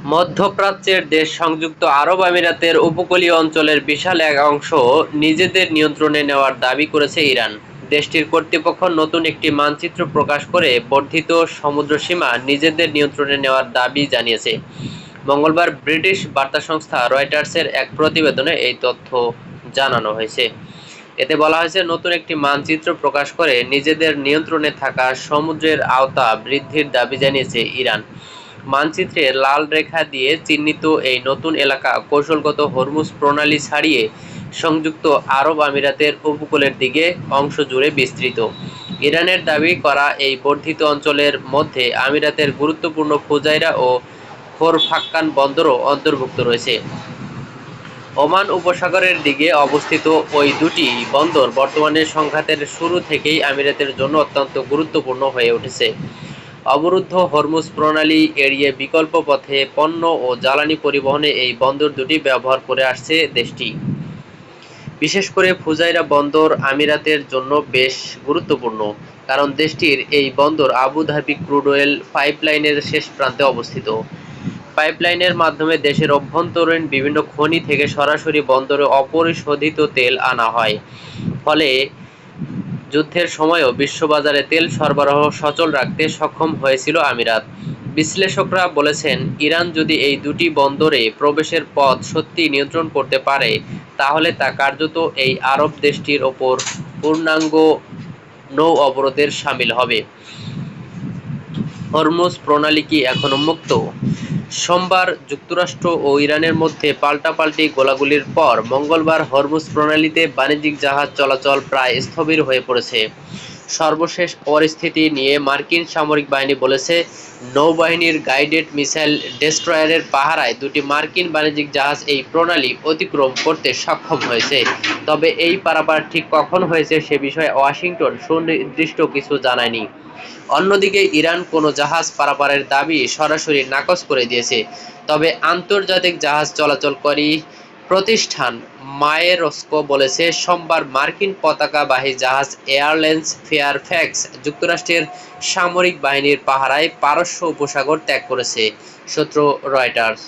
মধ্যপ্রাচ্যের দেশ সংযুক্ত আরব আমিরাতের উপকূলীয় অঞ্চলের বিশাল এক অংশ নিজেদের নিয়ন্ত্রণে নেওয়ার দাবি করেছে ইরান। দেশটির কর্তৃপক্ষ নতুন একটি মানচিত্র প্রকাশ করে বর্ধিত সমুদ্রসীমা নিজেদের নিয়ন্ত্রণে নেওয়ার দাবি জানিয়েছে। মঙ্গলবার ব্রিটিশ বার্তা সংস্থা রয়টার্সের এক প্রতিবেদনে এই তথ্য জানানো হয়েছে। এতে বলা হয়েছে, নতুন একটি মানচিত্র প্রকাশ করে নিজেদের নিয়ন্ত্রণে থাকা সমুদ্রের আওতা বৃদ্ধির দাবি জানিয়েছে ইরান। মানচিত্রে লাল রেখা দিয়ে চিহ্নিত এই নতুন এলাকা কৌশলগত হরমুজ প্রণালী ছাড়িয়ে সংযুক্ত আরব আমিরাতের উপকূলের দিকে অংশ জুড়ে বিস্তৃত। ইরানের দাবি করা এই বর্ধিত অঞ্চলের মধ্যে আমিরাতের গুরুত্বপূর্ণ ফুজাইরা ও খোরফাক্কান বন্দরও অন্তর্ভুক্ত রয়েছে। ওমান উপসাগরের দিকে অবস্থিত ওই দুটি বন্দর বর্তমানে সংঘাতের শুরু থেকেই আমিরাতের জন্য অত্যন্ত গুরুত্বপূর্ণ হয়ে উঠেছে। অবরুদ্ধ হরমুজ প্রণালী এড়িয়ে বিকল্প পথে পণ্য ও জ্বালানি পরিবহনে এই বন্দর দুটি ব্যবহার করে আসছে দেশটি। বিশেষ করে ফুজাইরা বন্দর আমিরাতের জন্য বেশ গুরুত্বপূর্ণ, কারণ দেশটির এই বন্দর আবুধাবি ক্রুড অয়েল পাইপলাইনের শেষ প্রান্তে অবস্থিত। পাইপলাইনের মাধ্যমে দেশের অভ্যন্তরীণ বিভিন্ন খনি থেকে সরাসরি বন্দরে অপরিশোধিত তেল আনা হয়। ফলে যুদ্ধের সময়ও বিশ্ববাজারে তেল সরবরাহ সচল রাখতে সক্ষম হয়েছিল আমিরাত। বিশ্লেষকরা বলেছেন, ইরান যদি এই দুটি বন্দরে প্রবেশের পথ সত্যি নিয়ন্ত্রণ করতে পারে, তাহলে তা কার্যত এই আরব দেশটির ওপর পূর্ণাঙ্গ নৌ অবরোধের শামিল হবে। হরমুজ প্রণালী কি এখনো মুক্ত? সোমবার যুক্তরাষ্ট্র ও ইরানের মধ্যে পাল্টাপাল্টি গোলাগুলির পর মঙ্গলবার হরমুজ প্রণালীতে বাণিজ্যিক জাহাজ চলাচল প্রায় স্থবির হয়ে পড়েছে। সর্বশেষ পরিস্থিতি নিয়ে মার্কিন সামরিক বাহিনী বলেছে, নৌবাহিনীর গাইডেড মিসাইল ডেস্ট্রয়ারের পাহারায় দুটি মার্কিন বাণিজ্যিক জাহাজ এই প্রণালী অতিক্রম করতে সক্ষম হয়েছে। তবে এই পারাপার ঠিক কখন হয়েছে সে বিষয়ে ওয়াশিংটন সুনির্দিষ্ট কিছু জানায়নি। অন্যদিকে ইরান কোনো জাহাজ পারাপারের দাবি সরাসরি নাকচ করে দিয়েছে। তবে আন্তর্জাতিক জাহাজ চলাচলকারী প্রতিষ্ঠান মায়েরস্কো বলেছে, সোমবার মার্কিন পতাকাবাহী জাহাজ এয়ারলাইন্স ফেয়ারফ্যাক্স যুক্তরাষ্ট্রের সামরিক বাহিনীর পাহারায় পারস্য উপসাগর ত্যাগ করেছে। সূত্র রয়টার্স।